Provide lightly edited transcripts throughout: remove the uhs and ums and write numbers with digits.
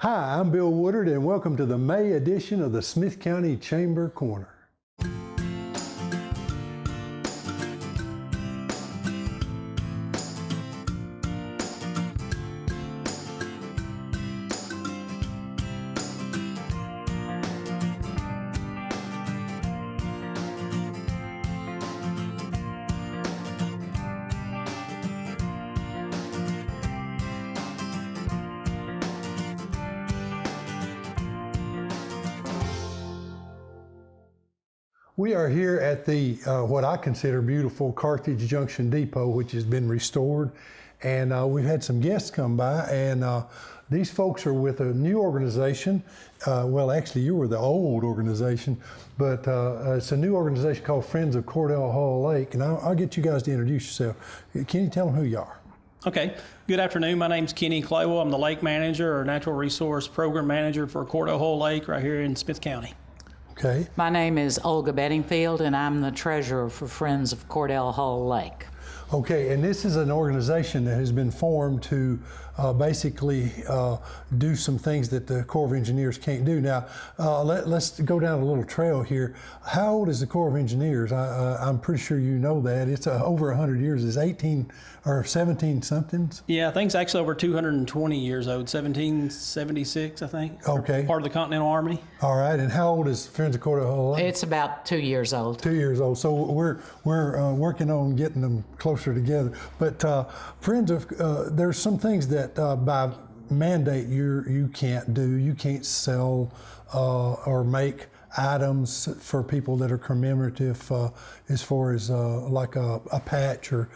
Hi, I'm Bill Woodard, and welcome to the May edition of the Smith County Chamber Corner. We are here at the what I consider beautiful Carthage Junction Depot, which has been restored, and we've had some guests come by, and these folks are with a new organization. Well, actually, you were the old organization, but it's a new organization called Friends of Cordell Hall Lake, and I'll get you guys to introduce yourself. Can you tell them who you are? Okay. Good afternoon. My name's Kenny Claywell. I'm the Lake Manager or Natural Resource Program Manager for Cordell Hall Lake right here in Smith County. Okay. My name is Olga Bedingfield, and I'm the treasurer for Friends of Cordell Hall Lake. Okay, and this is an organization that has been formed to basically do some things that the Corps of Engineers can't do. Now, let's go down a little trail here. How old is the Corps of Engineers? I'm pretty sure you know that. It's over 100 years. It's 18 or 17 somethings? Yeah, I think it's actually over 220 years old, 1776, I think. Okay. Part of the Continental Army. All right, and how old is Friends of Cordell Hall Lake? It's about 2 years old. 2 years old. So we're working on getting them closer together. But Friends of, there's some things that by mandate you can't do. You can't sell or make items for people that are commemorative as far as like a patch or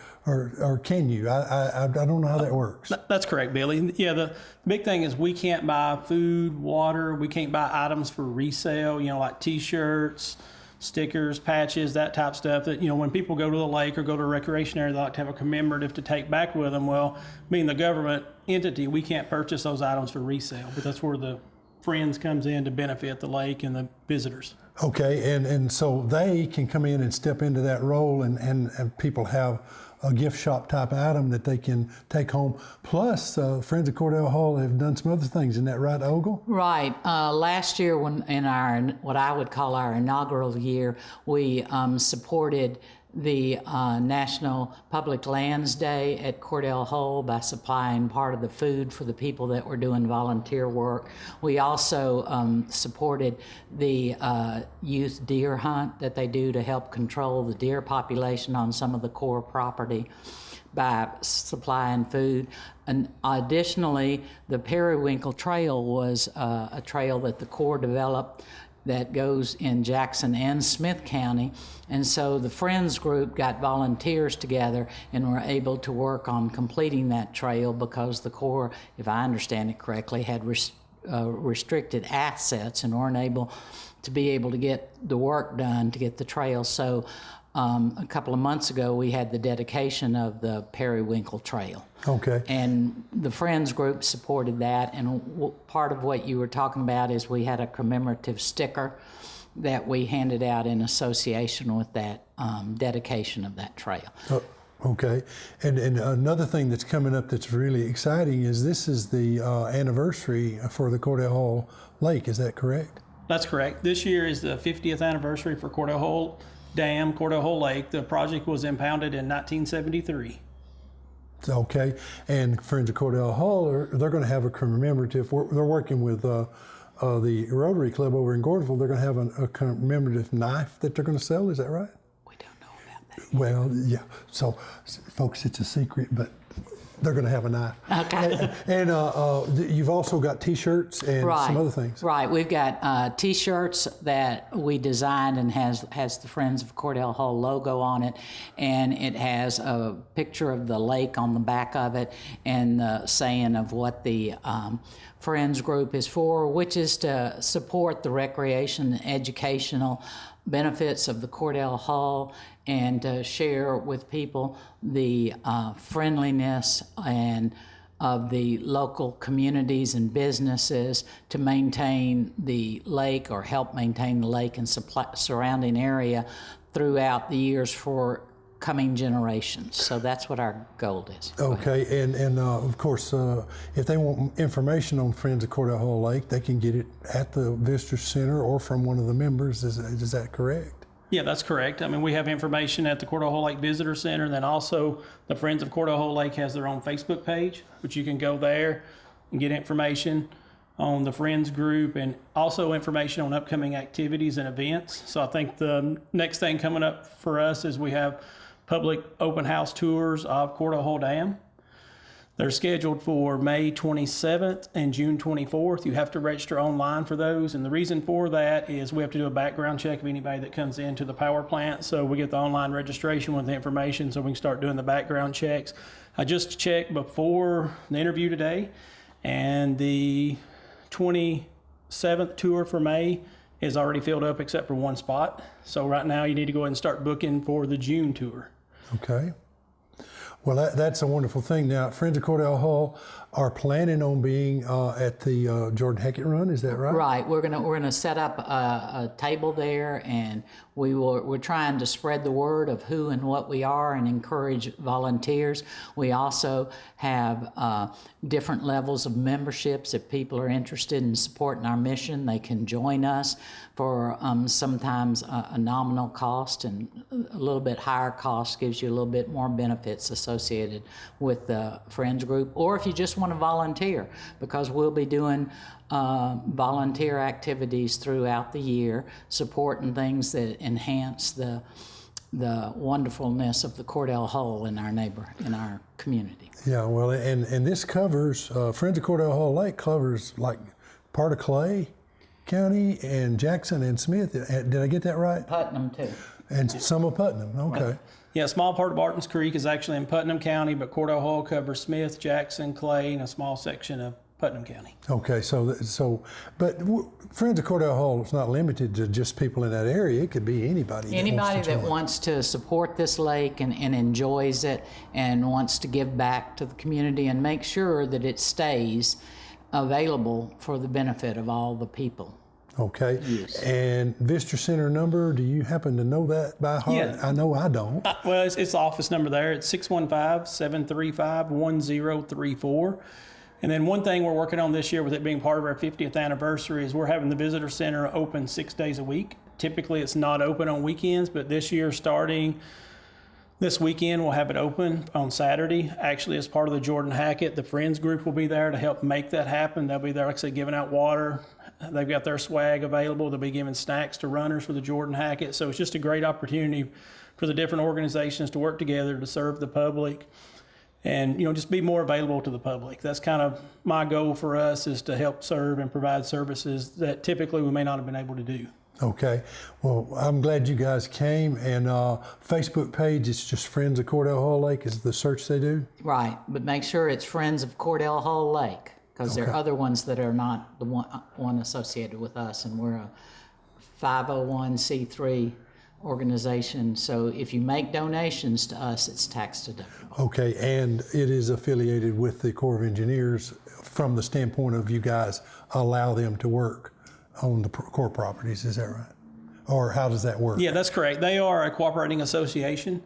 can you? I don't know how that works. That's correct, Billy. Yeah, the big thing is we can't buy food, water, we can't buy items for resale, like t-shirts, stickers, patches, that type of stuff that, when people go to the lake or go to a recreation area, they like to have a commemorative to take back with them. Well, being the government entity, we can't purchase those items for resale, but that's where the Friends comes in to benefit the lake and the visitors. Okay, and so they can come in and step into that role and people have a gift shop type item that they can take home. Plus, Friends of Cordell Hall have done some other things. Isn't that right, Ogle? Right. Last year, when in our what I would call our inaugural year, we supported the National Public Lands Day at Cordell Hall by supplying part of the food for the people that were doing volunteer work. We also supported the youth deer hunt that they do to help control the deer population on some of the Corps property by supplying food. And additionally, the Periwinkle Trail was a trail that the Corps developed that goes in Jackson and Smith County. And so the Friends group got volunteers together and were able to work on completing that trail because the Corps, if I understand it correctly, had restricted assets and weren't able to be able to get the work done to get the trail. So a couple of months ago, we had the dedication of the Periwinkle Trail. Okay. And the Friends group supported that. And part of what you were talking about is we had a commemorative sticker that we handed out in association with that dedication of that trail. Okay. And another thing that's coming up that's really exciting is this is the anniversary for the Cordell Hall Lake. Is that correct? That's correct. This year is the 50th anniversary for Cordell Hall Dam, Cordell Hall Lake. The project was impounded in 1973. Okay, and Friends of Cordell Hall, they're going to have a commemorative, they're working with the Rotary Club over in Gordonsville. They're going to have a commemorative knife that they're going to sell, is that right? We don't know about that. Well, yeah, so folks, it's a secret, but they're going to have a knife. Okay. And you've also got T-shirts and some other things. Right. We've got T-shirts that we designed and has the Friends of Cordell Hall logo on it, and it has a picture of the lake on the back of it and the saying of what the Friends group is for, which is to support the recreation and educational benefits of the Cordell Hall and to share with people the friendliness and of the local communities and businesses to maintain the lake or help maintain the lake and surrounding area throughout the years for coming generations. So that's what our goal is. Okay, and of course, if they want information on Friends of Cordell Hall Lake, they can get it at the Visitor Center or from one of the members. Is that correct? Yeah, that's correct. I mean, we have information at the Cordell Hall Lake Visitor Center. Then also the Friends of Cordell Hall Lake has their own Facebook page, which you can go there and get information on the Friends group and also information on upcoming activities and events. So I think the next thing coming up for us is we have public open house tours of Cordell Hall Dam. They're scheduled for May 27th and June 24th. You have to register online for those. And the reason for that is we have to do a background check of anybody that comes into the power plant. So we get the online registration with the information so we can start doing the background checks. I just checked before the interview today, and the 27th tour for May is already filled up except for one spot. So right now you need to go ahead and start booking for the June tour. Okay. Well, that's a wonderful thing. Now, Friends of Cordell Hall are planning on being at the Jordan Hackett Run. Is that right? Right. We're gonna set up a table there, and we're trying to spread the word of who and what we are and encourage volunteers. We also have different levels of memberships. If people are interested in supporting our mission, they can join us for sometimes a nominal cost, and a little bit higher cost gives you a little bit more benefits associated with the Friends group. Or if you just want to volunteer, because we'll be doing volunteer activities throughout the year, supporting things that enhance the wonderfulness of the Cordell Hall in our community. Yeah, well, and this covers, Friends of Cordell Hall Lake covers like part of Clay County and Jackson and Smith. Did I get that right? Putnam too. And some of Putnam, okay. Yeah, a small part of Bartons Creek is actually in Putnam County, but Cordell Hall covers Smith, Jackson, Clay, and a small section of Putnam County. Okay, but Friends of Cordell Hall is not limited to just people in that area. It could be anybody. Anybody that join. wants to support this lake and enjoys it and wants to give back to the community and make sure that it stays available for the benefit of all the people. Okay. Yes. And Visitor Center number, do you happen to know that by heart? Yeah. I know I don't. Well, it's the office number there. It's 615-735-1034. And then one thing we're working on this year with it being part of our 50th anniversary is we're having the Visitor Center open 6 days a week. Typically it's not open on weekends, but this year starting this weekend we'll have it open on Saturday. Actually, as part of the Jordan Hackett, the Friends group will be there to help make that happen. They'll be there, like I said, giving out water. They've got their swag available. They'll be giving snacks to runners for the Jordan Hackett. So it's just a great opportunity for the different organizations to work together to serve the public and, just be more available to the public. That's kind of my goal for us, is to help serve and provide services that typically we may not have been able to do. Okay. Well, I'm glad you guys came. And Facebook page, it's just Friends of Cordell Hall Lake is the search they do? Right, but make sure it's Friends of Cordell Hall Lake, because there are other ones that are not the one associated with us, and we're a 501c3 organization. So if you make donations to us, it's tax deductible. Okay, and it is affiliated with the Corps of Engineers from the standpoint of you guys allow them to work on the Corps properties, is that right? Or how does that work? Yeah, that's correct. They are a cooperating association.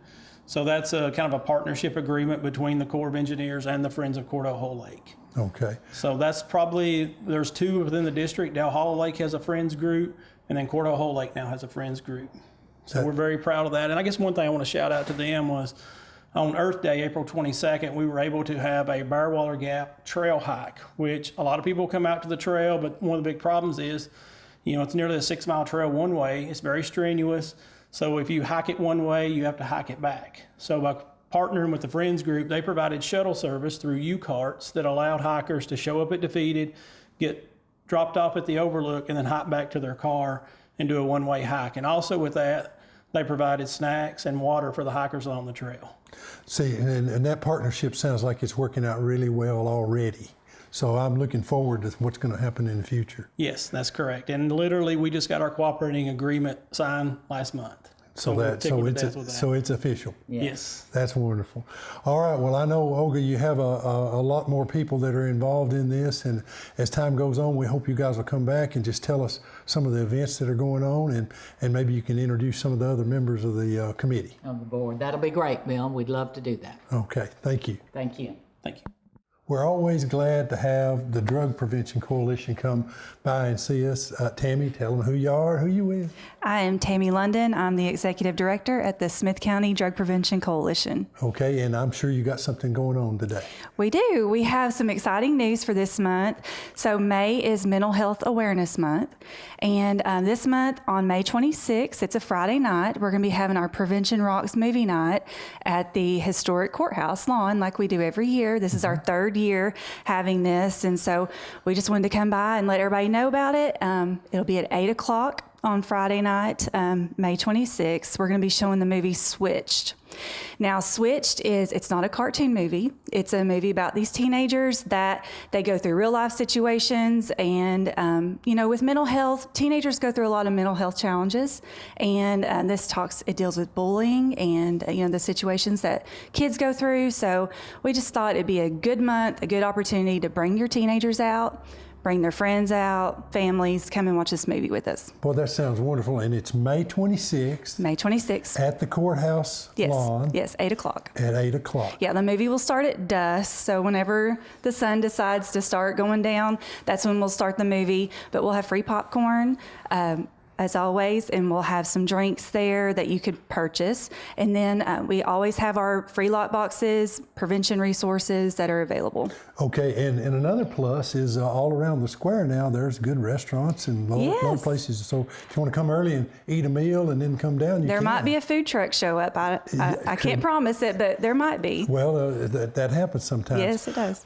So that's a kind of a partnership agreement between the Corps of Engineers and the Friends of Cordell Hall Lake. Okay. So that's probably, there's two within the district. Dale Hollow Lake has a Friends group, and then Cordell Hall Lake now has a Friends group. So we're very proud of that. And I guess one thing I want to shout out to them was on Earth Day, April 22nd, we were able to have a Barwaller Gap trail hike, which a lot of people come out to the trail, but one of the big problems is, it's nearly a 6-mile trail one way. It's very strenuous. So if you hike it one way, you have to hike it back. So by partnering with the Friends group, they provided shuttle service through U-carts that allowed hikers to show up at Defeated, get dropped off at the Overlook, and then hike back to their car and do a one-way hike. And also with that, they provided snacks and water for the hikers along the trail. See, and that partnership sounds like it's working out really well already. So I'm looking forward to what's going to happen in the future. Yes, that's correct. And literally, we just got our cooperating agreement signed last month. So we're that tickled so to it's death with that. so it's official. Yes. That's wonderful. All right. Well, I know, Olga, you have a lot more people that are involved in this. And as time goes on, we hope you guys will come back and just tell us some of the events that are going on. And maybe you can introduce some of the other members of the committee. On the board. That'll be great, Bill. We'd love to do that. Okay. Thank you. Thank you. Thank you. We're always glad to have the Drug Prevention Coalition come by and see us. Tammy, tell them who you are, who you with. I am Tammy London. I'm the Executive Director at the Smith County Drug Prevention Coalition. Okay, and I'm sure you got something going on today. We do. We have some exciting news for this month. So May is Mental Health Awareness Month. And this month on May 26th, it's a Friday night, we're going to be having our Prevention Rocks movie night at the historic courthouse lawn like we do every year. This is our third year having this. And so we just wanted to come by and let everybody know about it. It'll be at 8 o'clock on Friday night, May 26th. We're going to be showing the movie Switched. Now, Switched it's not a cartoon movie. It's a movie about these teenagers that they go through real life situations. And, with mental health, teenagers go through a lot of mental health challenges. And it deals with bullying and, the situations that kids go through. So we just thought it'd be a good month, a good opportunity to bring your teenagers out, bring their friends out, families, come and watch this movie with us. Well, that sounds wonderful. And it's May 26th May 26th. at the courthouse lawn Yes, 8 o'clock. at 8 o'clock. Yeah, the movie will start at dusk. So whenever the sun decides to start going down, that's when we'll start the movie. But we'll have free popcorn, as always, and we'll have some drinks there that you could purchase. And then we always have our free lot boxes, prevention resources that are available. Okay, and another plus is all around the square now, there's good restaurants and a lot of places. So if you want to come early and eat a meal and then come down, you There can. might be a food truck show up. I can't promise it, but there might be. Well, that happens sometimes. Yes, it does.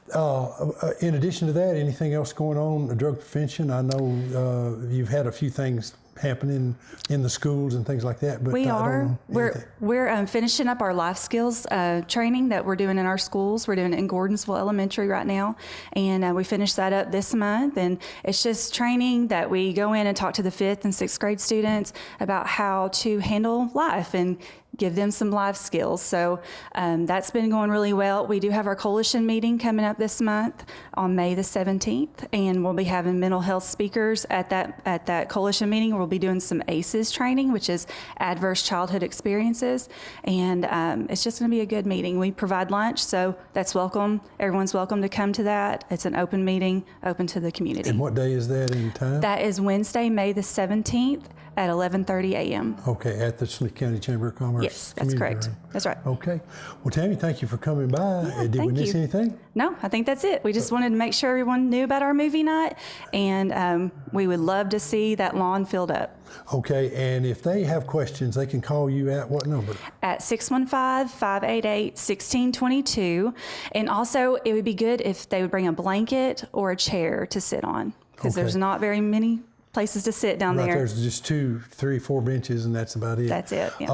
In addition to that, anything else going on, drug prevention? I know you've had a few things happening in the schools and things like that, but We I are. don't know anything. We're finishing up our life skills training that we're doing in our schools. We're doing it in Gordonsville Elementary right now, and we finished that up this month. And it's just training that we go in and talk to the 5th and 6th grade students about how to handle life and give them some life skills. So that's been going really well. We do have our coalition meeting coming up this month on May the 17th, and we'll be having mental health speakers at that coalition meeting. We'll be doing some ACEs training, which is adverse childhood experiences, and it's just going to be a good meeting. We provide lunch, so that's welcome. Everyone's welcome to come to that. It's an open meeting, open to the community. And what day is that in time? That is Wednesday, May the 17th at 11:30 a.m. Okay, at the Smith County Chamber of Commerce. Yes, that's Community correct. Room. That's right. Okay. Well, Tammy, thank you for coming by. Did we thank miss you. anything? No, I think that's it. We just wanted to make sure everyone knew about our movie night, and we would love to see that lawn filled up. Okay, and if they have questions, they can call you at what number? At 615-588-1622. And also, it would be good if they would bring a blanket or a chair to sit on, because Okay. there's not very many places to sit down Right, there. there's just 2, 3, 4 benches, and that's about it. That's it, yeah.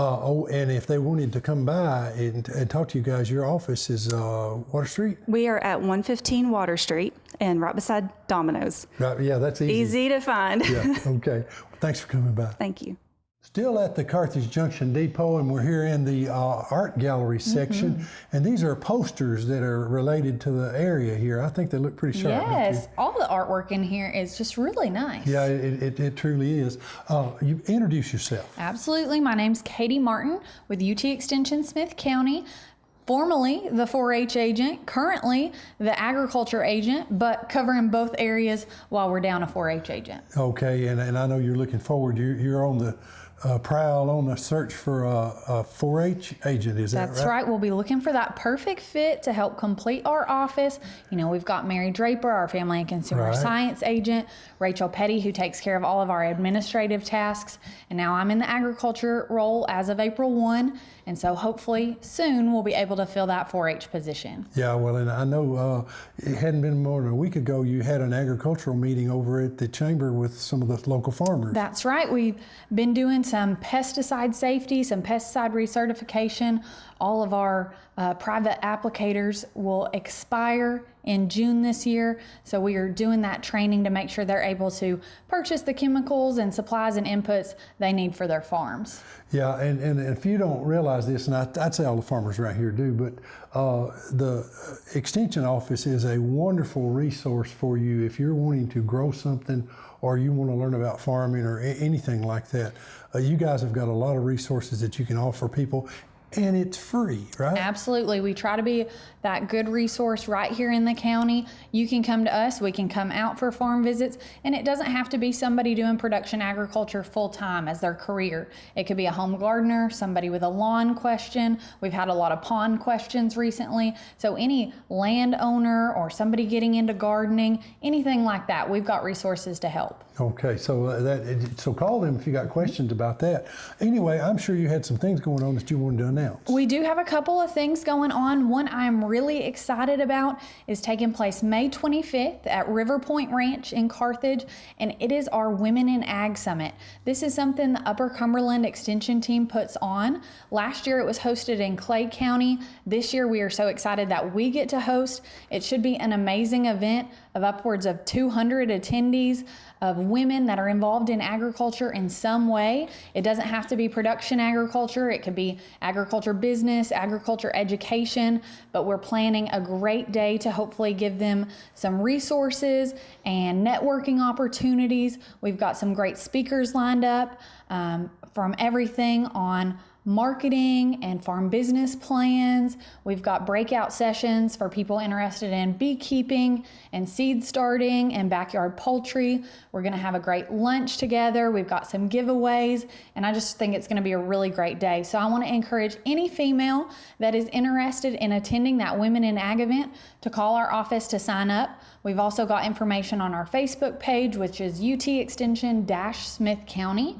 And if they wanted to come by and talk to you guys, your office is Water Street? We are at 115 Water Street and right beside Domino's. Right, yeah, that's easy. Easy to find. Yeah, okay. Well, thanks for coming by. Thank you. Still at the Carthage Junction Depot, and we're here in the art gallery section. And these are posters that are related to the area here. I think they look pretty sharp. don't Yes, you? all the artwork in here is just really nice. Yeah, it truly is. You introduce yourself. Absolutely. My name's Katie Martin with UT Extension Smith County. Formerly the 4-H agent, currently the agriculture agent, but covering both areas while we're down a 4-H agent. Okay, and I know you're looking forward. You're on the prowl, on the search for a 4-H agent, is that right? That's right. We'll be looking for that perfect fit to help complete our office. You know, we've got Mary Draper, our family and consumer Right. science agent, Rachel Petty, who takes care of all of our administrative tasks. And now I'm in the agriculture role as of April 1. And so hopefully soon we'll be able to fill that 4-H position. Yeah, well, and I know it hadn't been more than a week ago you had an agricultural meeting over at the chamber with some of the local farmers. That's right. We've been doing some pesticide safety, some pesticide recertification. All of our private applicators will expire in June this year. So we are doing that training to make sure they're able to purchase the chemicals and supplies and inputs they need for their farms. Yeah, and if you don't realize this, and I'd say all the farmers right here do, but the Extension Office is a wonderful resource for you if you're wanting to grow something or you want to learn about farming or anything like that. You guys have got a lot of resources that you can offer people. And it's free, right? Absolutely. We try to be that good resource right here in the county. You can come to us. We can come out for farm visits. And it doesn't have to be somebody doing production agriculture full time as their career. It could be a home gardener, somebody with a lawn question. We've had a lot of pond questions recently. So any landowner or somebody getting into gardening, anything like that, we've got resources to help. Okay, so call them if you got questions about that. Anyway, I'm sure you had some things going on that you wanted to announce. We do have a couple of things going on. One I'm really excited about is taking place May 25th at River Point Ranch in Carthage, and it is our Women in Ag Summit. This is something the Upper Cumberland Extension team puts on. Last year it was hosted in Clay County. This year we are so excited that we get to host. It should be an amazing event of upwards of 200 attendees of women that are involved in agriculture in some way. It doesn't have to be production agriculture. It could be agriculture business, agriculture education, but we're planning a great day to hopefully give them some resources and networking opportunities. We've got some great speakers lined up from everything on marketing and farm business plans. We've got breakout sessions for people interested in beekeeping and seed starting and backyard poultry. We're going to have a great lunch together. We've got some giveaways, and I just think it's going to be a really great day. So I want to encourage any female that is interested in attending that Women in Ag event to call our office to sign up. We've also got information on our Facebook page, which is UT Extension-Smith County.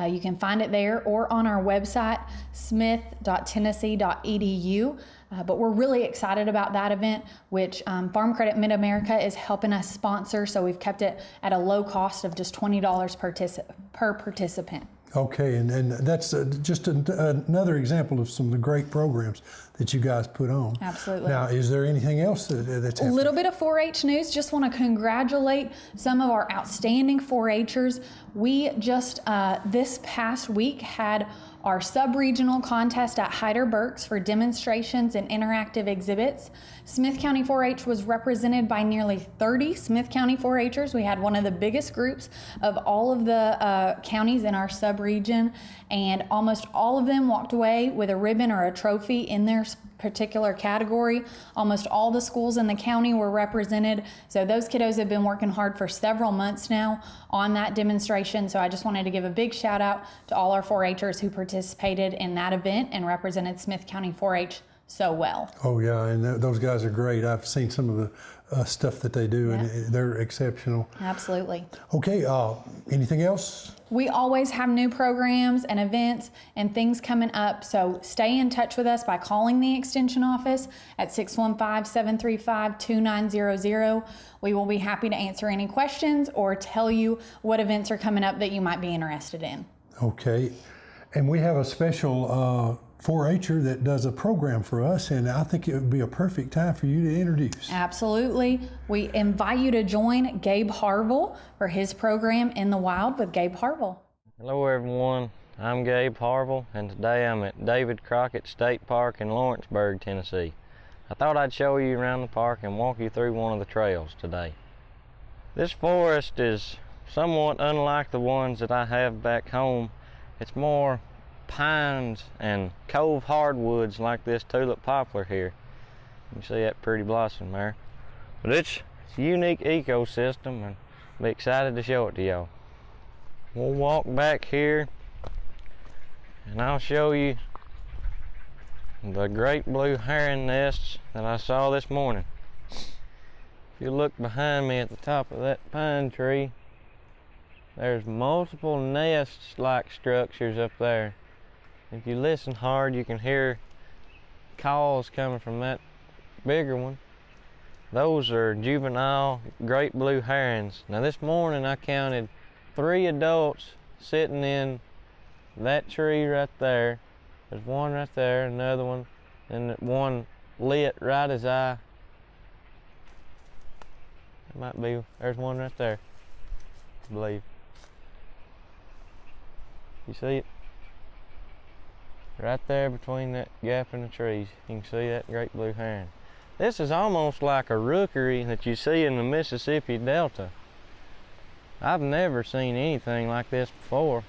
You can find it there or on our website, smith.tennessee.edu. But we're really excited about that event, which Farm Credit Mid-America is helping us sponsor. So we've kept it at a low cost of just $20 per participant. Okay, and that's just another example of some of the great programs that you guys put on. Absolutely. Now, is there anything else that's happening? A little bit of 4-H news. Just want to congratulate some of our outstanding 4-Hers. We just this past week had our sub-regional contest at Heider-Burks for demonstrations and interactive exhibits. Smith County 4-H was represented by nearly 30 Smith County 4-Hers. We had one of the biggest groups of all of the counties in our sub-region, and almost all of them walked away with a ribbon or a trophy in their particular category. Almost all the schools in the county were represented. So those kiddos have been working hard for several months now on that demonstration. So I just wanted to give a big shout out to all our 4-Hers who participated in that event and represented Smith County 4-H so well. Oh yeah, and those guys are great. I've seen some of the stuff that they do, and they're exceptional. Absolutely. Okay, anything else? We always have new programs and events and things coming up, so stay in touch with us by calling the Extension office at 615-735-2900. We will be happy to answer any questions or tell you what events are coming up that you might be interested in. Okay, and we have a special 4-H'er that does a program for us, and I think it would be a perfect time for you to introduce. Absolutely. We invite you to join Gabe Harville for his program In the Wild with Gabe Harville. Hello everyone, I'm Gabe Harville, and today I'm at David Crockett State Park in Lawrenceburg, Tennessee. I thought I'd show you around the park and walk you through one of the trails today. This forest is somewhat unlike the ones that I have back home. It's more pines and cove hardwoods like this tulip poplar here. You can see that pretty blossom there. But it's a unique ecosystem, and I'll be excited to show it to y'all. We'll walk back here and I'll show you the great blue heron nests that I saw this morning. If you look behind me at the top of that pine tree, there's multiple nest-like structures up there. If you listen hard, you can hear calls coming from that bigger one. Those are juvenile great blue herons. Now this morning I counted 3 adults sitting in that tree right there. There's one right there, another one and one lit right as it might be, there's one right there, I believe. You see it? Right there between that gap in the trees, you can see that great blue heron. This is almost like a rookery that you see in the Mississippi Delta. I've never seen anything like this before.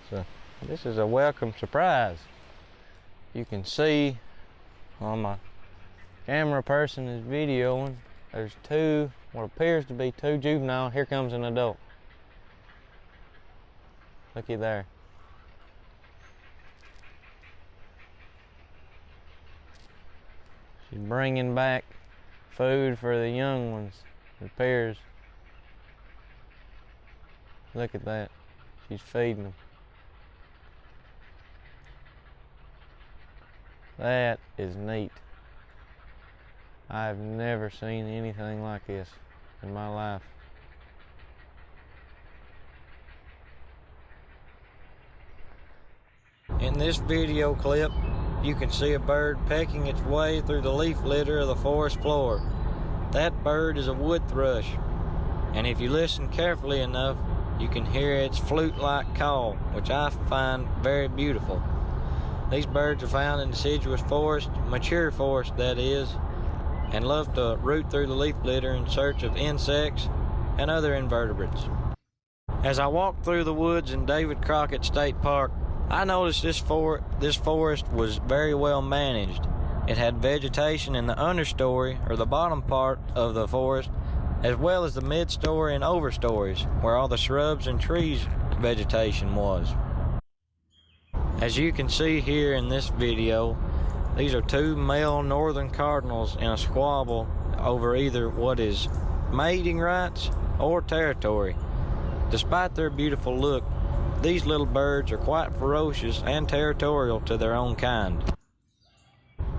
So this is a welcome surprise. You can see on my camera person is videoing, there's two, what appears to be two juvenile. Here comes an adult. Looky there. She's bringing back food for the young ones, it appears. Look at that. She's feeding them. That is neat. I've never seen anything like this in my life. In this video clip, you can see a bird pecking its way through the leaf litter of the forest floor. That bird is a wood thrush, and if you listen carefully enough, you can hear its flute-like call, which I find very beautiful. These birds are found in deciduous forest, mature forest that is, and love to root through the leaf litter in search of insects and other invertebrates. As I walked through the woods in David Crockett State Park, I noticed this forest was very well managed. It had vegetation in the understory, or the bottom part of the forest, as well as the mid-story and overstories, where all the shrubs and trees vegetation was. As you can see here in this video, these are two male northern cardinals in a squabble over either what is mating rights or territory. Despite their beautiful look, these little birds are quite ferocious and territorial to their own kind.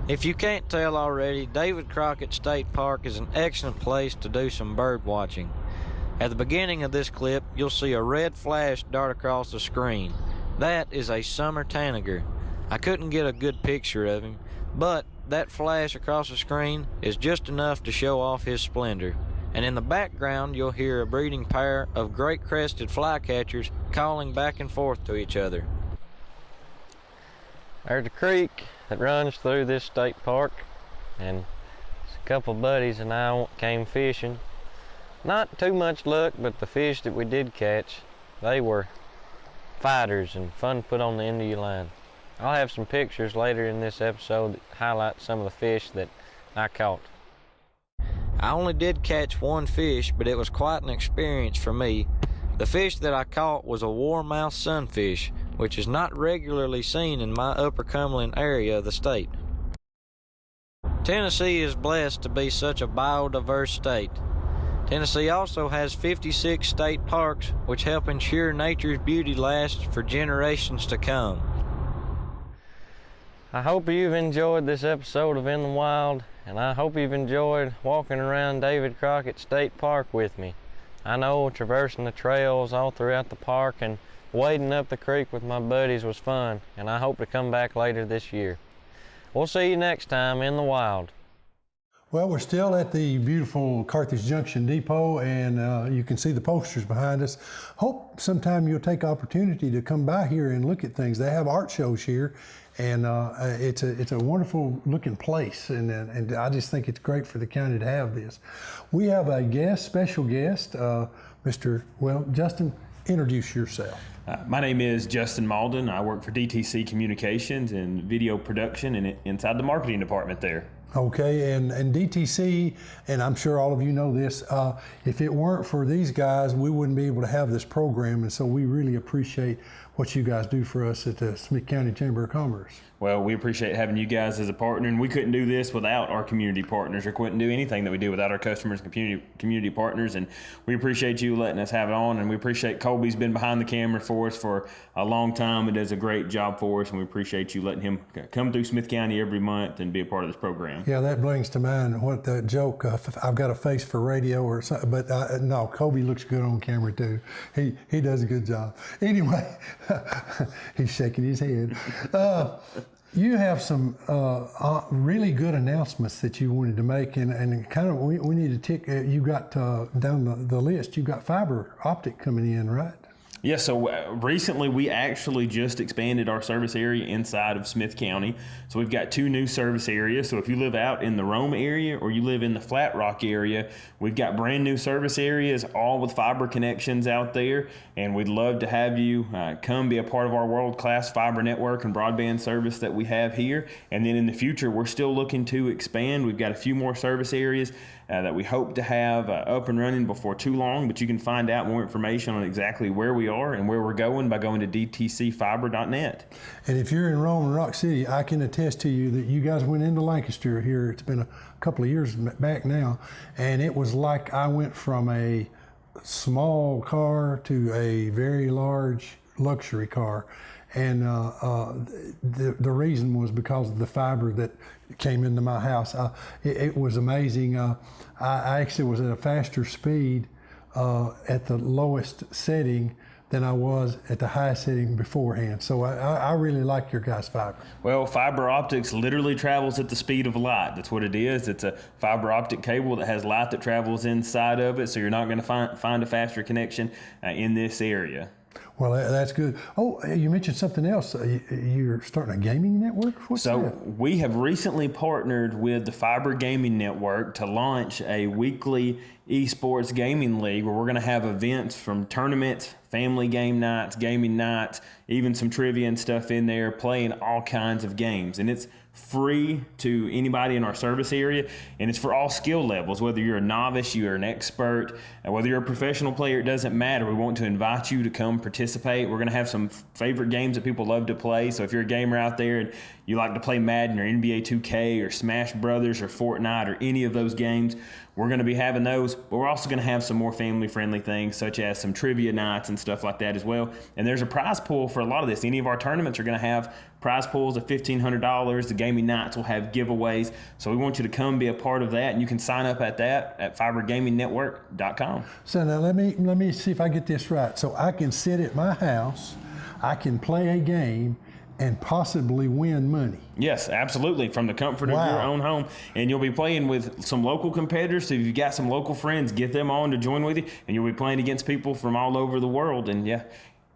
If you can't tell already, David Crockett State Park is an excellent place to do some bird watching. At the beginning of this clip, you'll see a red flash dart across the screen. That is a summer tanager. I couldn't get a good picture of him, but that flash across the screen is just enough to show off his splendor. And in the background, you'll hear a breeding pair of great crested flycatchers calling back and forth to each other. There's a creek that runs through this state park, and a couple of buddies and I came fishing. Not too much luck, but the fish that we did catch, they were fighters and fun to put on the end of your line. I'll have some pictures later in this episode that highlight some of the fish that I caught. I only did catch one fish, but it was quite an experience for me. The fish that I caught was a warmouth sunfish, which is not regularly seen in my Upper Cumberland area of the state. Tennessee is blessed to be such a biodiverse state. Tennessee also has 56 state parks, which help ensure nature's beauty lasts for generations to come. I hope you've enjoyed this episode of In the Wild, and I hope you've enjoyed walking around David Crockett State Park with me. I know traversing the trails all throughout the park and wading up the creek with my buddies was fun, and I hope to come back later this year. We'll see you next time in the wild. Well, we're still at the beautiful Carthage Junction Depot, and you can see the posters behind us. Hope sometime you'll take opportunity to come by here and look at things. They have art shows here, and it's a wonderful looking place, and I just think it's great for the county to have this. We have a guest, special guest, Justin, introduce yourself. My name is Justin Malden. I work for DTC Communications and video production and inside the marketing department there. Okay, and DTC, and I'm sure all of you know this, if it weren't for these guys, we wouldn't be able to have this program, and so we really appreciate what you guys do for us at the Smith County Chamber of Commerce. Well, we appreciate having you guys as a partner, and we couldn't do this without our community partners, or couldn't do anything that we do without our customers and community partners, and we appreciate you letting us have it on, and we appreciate Colby's been behind the camera for us for a long time and does a great job for us, and we appreciate you letting him come through Smith County every month and be a part of this program. Yeah, that brings to mind what the joke, I've got a face for radio or something, but no, Colby looks good on camera too. He does a good job. Anyway, he's shaking his head. You have some really good announcements that you wanted to make, and kind of we need to tick. You got down the list. You got fiber optic coming in, right? Yeah, so recently we actually just expanded our service area inside of Smith County. So we've got 2 new service areas. So if you live out in the Rome area or you live in the Flat Rock area, we've got brand new service areas, all with fiber connections out there. And we'd love to have you come be a part of our world-class fiber network and broadband service that we have here. And then in the future, we're still looking to expand. We've got a few more service areas that we hope to have up and running before too long, but you can find out more information on exactly where we are and where we're going by going to dtcfiber.net. And if you're in Rome and Rock City, I can attest to you that you guys went into Lancaster here. It's been a couple of years back now, and it was like I went from a small car to a very large luxury car. And the reason was because of the fiber that came into my house. It was amazing. I actually was at a faster speed at the lowest setting than I was at the highest setting beforehand. So I really like your guys' fiber. Well, fiber optics literally travels at the speed of light. That's what it is. It's a fiber optic cable that has light that travels inside of it, so you're not going to find a faster connection in this area. Well, that's good. Oh, you mentioned something else. You're starting a gaming network? What's that? We have recently partnered with the Fiber Gaming Network to launch a weekly esports gaming league where we're going to have events from tournaments, family game nights, gaming nights, even some trivia and stuff in there, playing all kinds of games. And it's free to anybody in our service area, and it's for all skill levels, whether you're a novice, you're an expert, whether you're a professional player, it doesn't matter. We want to invite you to come participate. We're going to have some favorite games that people love to play. So if you're a gamer out there and you like to play Madden or NBA 2K or Smash Brothers or Fortnite or any of those games, we're going to be having those, but we're also going to have some more family-friendly things such as some trivia nights and stuff like that as well. And there's a prize pool for a lot of this. Any of our tournaments are going to have prize pools of $1,500. The gaming nights will have giveaways. So we want you to come be a part of that, and you can sign up at that at fibergamingnetwork.com. So now let me see if I get this right. So I can sit at my house, I can play a game, and possibly win money. Yes, absolutely, from the comfort of your own home. And you'll be playing with some local competitors. So if you've got some local friends, get them on to join with you. And you'll be playing against people from all over the world. And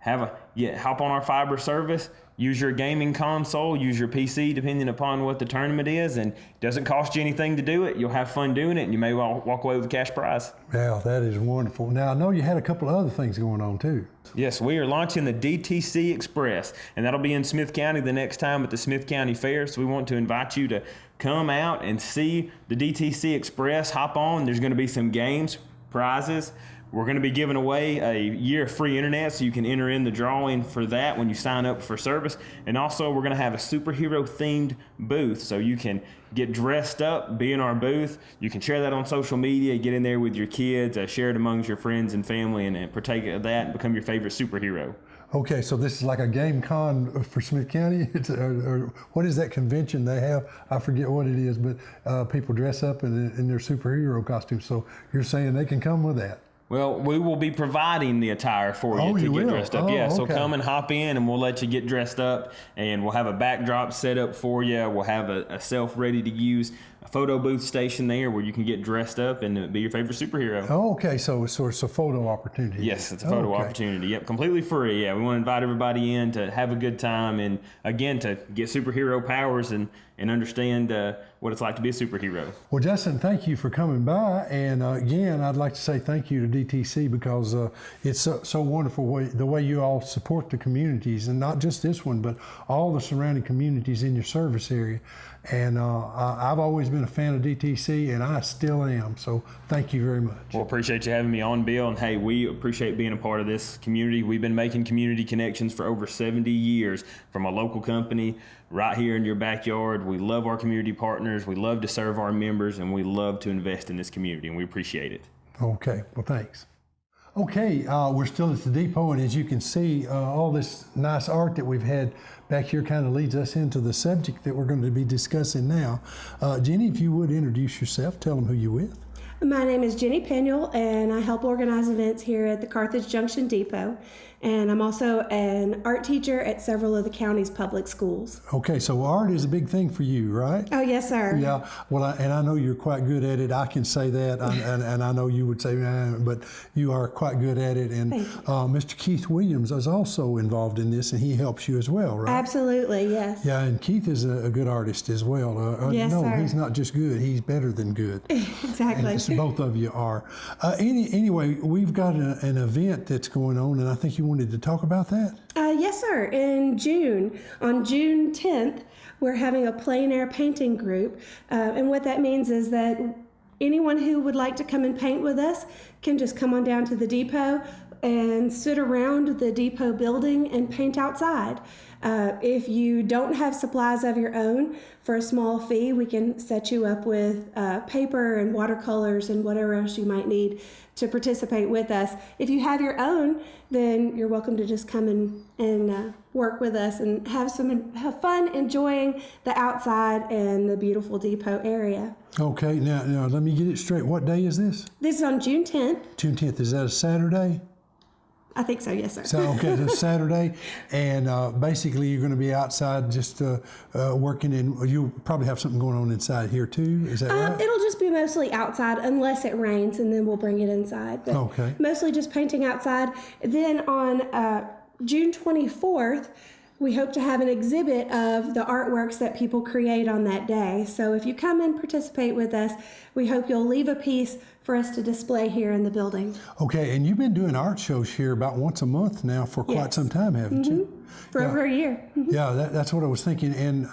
hop on our fiber service, use your gaming console, use your PC, depending upon what the tournament is. And it doesn't cost you anything to do it. You'll have fun doing it, and you may walk away with a cash prize. Yeah, that is wonderful. Now, I know you had a couple of other things going on, too. Yes, we are launching the DTC Express, and that'll be in Smith County the next time at the Smith County Fair. So we want to invite you to come out and see the DTC Express. Hop on. There's going to be some games, prizes. We're going to be giving away a year of free internet, so you can enter in the drawing for that when you sign up for service. And also, we're going to have a superhero-themed booth, so you can get dressed up, be in our booth. You can share that on social media, get in there with your kids, share it amongst your friends and family, and partake of that and become your favorite superhero. Okay, so this is like a game con for Smith County? Or what is that convention they have? I forget what it is, but people dress up in their superhero costumes. So you're saying they can come with that? Well, we will be providing the attire for you to get dressed up. Yeah, so come and hop in, and we'll let you get dressed up, and we'll have a backdrop set up for you. We'll have a self-ready-to-use photo booth station there where you can get dressed up and be your favorite superhero. Oh, okay, so it's a photo opportunity. Yes, it's a photo opportunity. Yep, completely free. Yeah, we want to invite everybody in to have a good time and, again, to get superhero powers and understand what it's like to be a superhero. Well, Justin, thank you for coming by. And again, I'd like to say thank you to DTC because it's so wonderful the way you all support the communities, and not just this one, but all the surrounding communities in your service area. And I've always been a fan of DTC, and I still am. So thank you very much. Well, appreciate you having me on, Bill. And hey, we appreciate being a part of this community. We've been making community connections for over 70 years from a local company right here in your backyard. We love our community partners. We love to serve our members, and we love to invest in this community, and we appreciate it. Okay, well, thanks. Okay, we're still at the depot, and as you can see, all this nice art that we've had back here kind of leads us into the subject that we're going to be discussing now. Jenny, if you would introduce yourself, tell them who you're with. My name is Jenny Peniel, and I help organize events here at the Carthage Junction Depot. And I'm also an art teacher at several of the county's public schools. Okay, so art is a big thing for you, right? Oh, yes, sir. Yeah, well, and I know you're quite good at it. I can say that, and I know you would say, but you are quite good at it. And Mr. Keith Williams is also involved in this, and he helps you as well, right? Absolutely, yes. Yeah, and Keith is a good artist as well. Yes, no, sir. he's not just good; he's better than good. Exactly. And so both of you are. Anyway, we've got an event that's going on, and I think you wanted to talk about that. Yes, sir. In June, on June 10th, we're having a plein air painting group. And what that means is that anyone who would like to come and paint with us can just come on down to the depot and sit around the depot building and paint outside. If you don't have supplies of your own, for a small fee, we can set you up with paper and watercolors and whatever else you might need to participate with us. If you have your own, then you're welcome to just come and work with us and have fun enjoying the outside and the beautiful depot area. Okay, now let me get it straight. What day is this? This is on June 10th. June 10th. Is that a Saturday? I think so, yes, sir. So, okay, it's Saturday, and basically you're going to be outside just working, and you'll probably have something going on inside here too. Is that right? It'll just be mostly outside unless it rains, and then we'll bring it inside. But Okay. mostly just painting outside. Then on June 24th, we hope to have an exhibit of the artworks that people create on that day. So if you come and participate with us, we hope you'll leave a piece for us to display here in the building. Okay, and you've been doing art shows here about once a month now for quite Yes. some time, haven't you? For over a year. Yeah, that's what I was thinking. And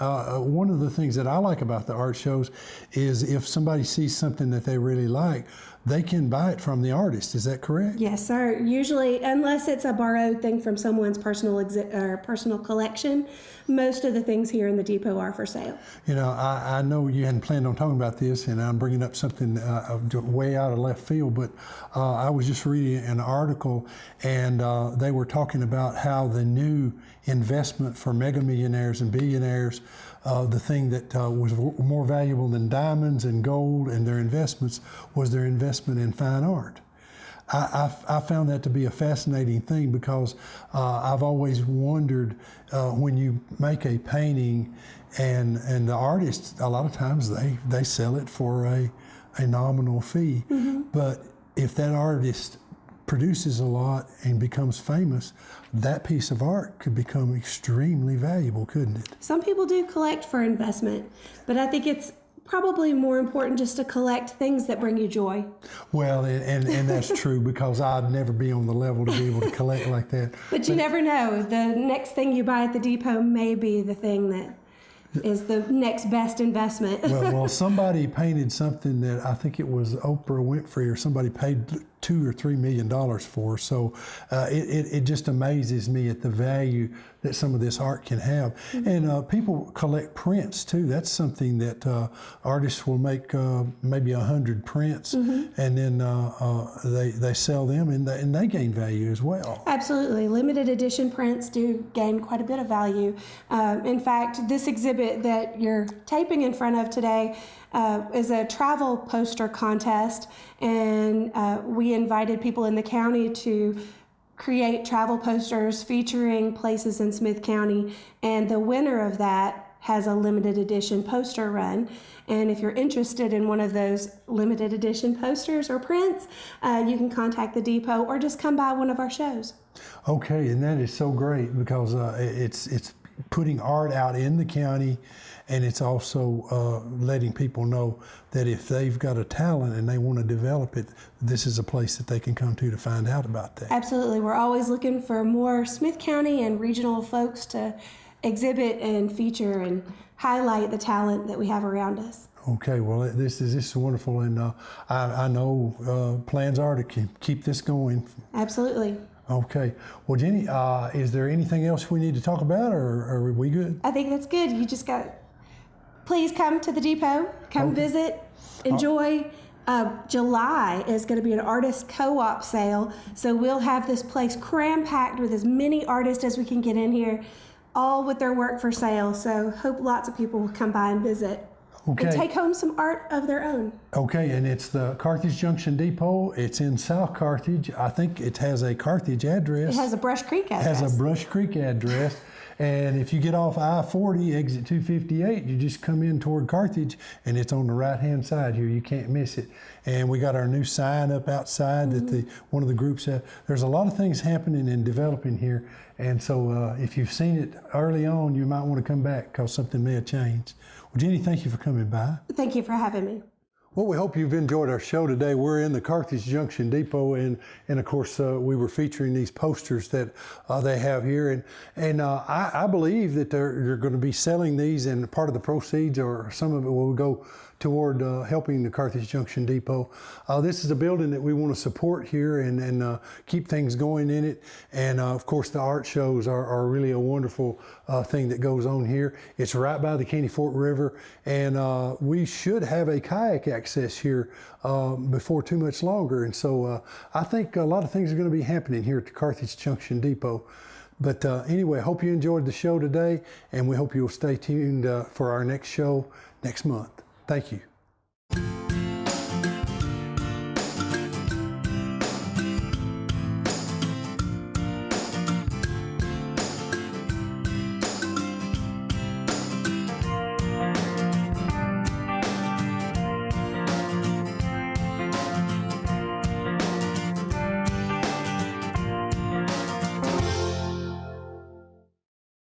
one of the things that I like about the art shows is if somebody sees something that they really like, they can buy it from the artist. Is that correct? Yes, sir. Usually, unless it's a borrowed thing from someone's personal collection, most of the things here in the depot are for sale. You know, I know you hadn't planned on talking about this, and I'm bringing up something way out of left field, but I was just reading an article, and they were talking about how the new investment for mega millionaires and billionaires, the thing that was more valuable than diamonds and gold and their investments was their investment in fine art. I found that to be a fascinating thing because I've always wondered when you make a painting and the artists, a lot of times they sell it for a nominal fee. Mm-hmm. But if that artist produces a lot and becomes famous, that piece of art could become extremely valuable, couldn't it? Some people do collect for investment, but I think it's probably more important just to collect things that bring you joy. Well, and that's true because I'd never be on the level to be able to collect like that. But you never know. The next thing you buy at the depot may be the thing that is the next best investment. Well, somebody painted something that I think it was Oprah Winfrey or somebody paid $2 or $3 million for. So it just amazes me at the value that some of this art can have. Mm-hmm. And people collect prints too. That's something that artists will make maybe 100 prints, mm-hmm. and then they sell them and they gain value as well. Absolutely. Limited edition prints do gain quite a bit of value. In fact, this exhibit that you're taping in front of today is a travel poster contest, and we invited people in the county to create travel posters featuring places in Smith County, and the winner of that has a limited edition poster run. And if you're interested in one of those limited edition posters or prints, you can contact the depot or just come by one of our shows. Okay, and that is so great because it's putting art out in the county, and it's also letting people know that if they've got a talent and they want to develop it, this is a place that they can come to find out about that. Absolutely. We're always looking for more Smith County and regional folks to exhibit and feature and highlight the talent that we have around us. Okay, well, this is wonderful, and I know plans are to keep this going. Absolutely. Okay. Well, Jenny, is there anything else we need to talk about, or are we good? I think that's good. You just got... Please come to the depot. Come visit. Enjoy. July is going to be an artist co-op sale, so we'll have this place cram-packed with as many artists as we can get in here, all with their work for sale. So hope lots of people will come by and visit. and Okay. take home some art of their own. Okay, and it's the Carthage Junction Depot. It's in South Carthage. I think it has a Carthage address. It has a Brush Creek address. Has a Brush Creek address. And if you get off I-40, exit 258, you just come in toward Carthage, and it's on the right-hand side here. You can't miss it. And we got our new sign up outside that one of the groups have. There's a lot of things happening and developing here. And so if you've seen it early on, you might want to come back because something may have changed. Well, Jenny, thank you for coming by. Thank you for having me. Well, we hope you've enjoyed our show today. We're in the Carthage Junction Depot, and of course, we were featuring these posters that they have here. And I believe that they're going to be selling these, and part of the proceeds or some of it will go toward helping the Carthage Junction Depot. This is a building that we want to support here and keep things going in it. And of course, the art shows are really a wonderful thing that goes on here. It's right by the Caney Fork River, and we should have a kayak access here before too much longer. And so I think a lot of things are going to be happening here at the Carthage Junction Depot. But anyway, I hope you enjoyed the show today, and we hope you'll stay tuned for our next show next month. Thank you.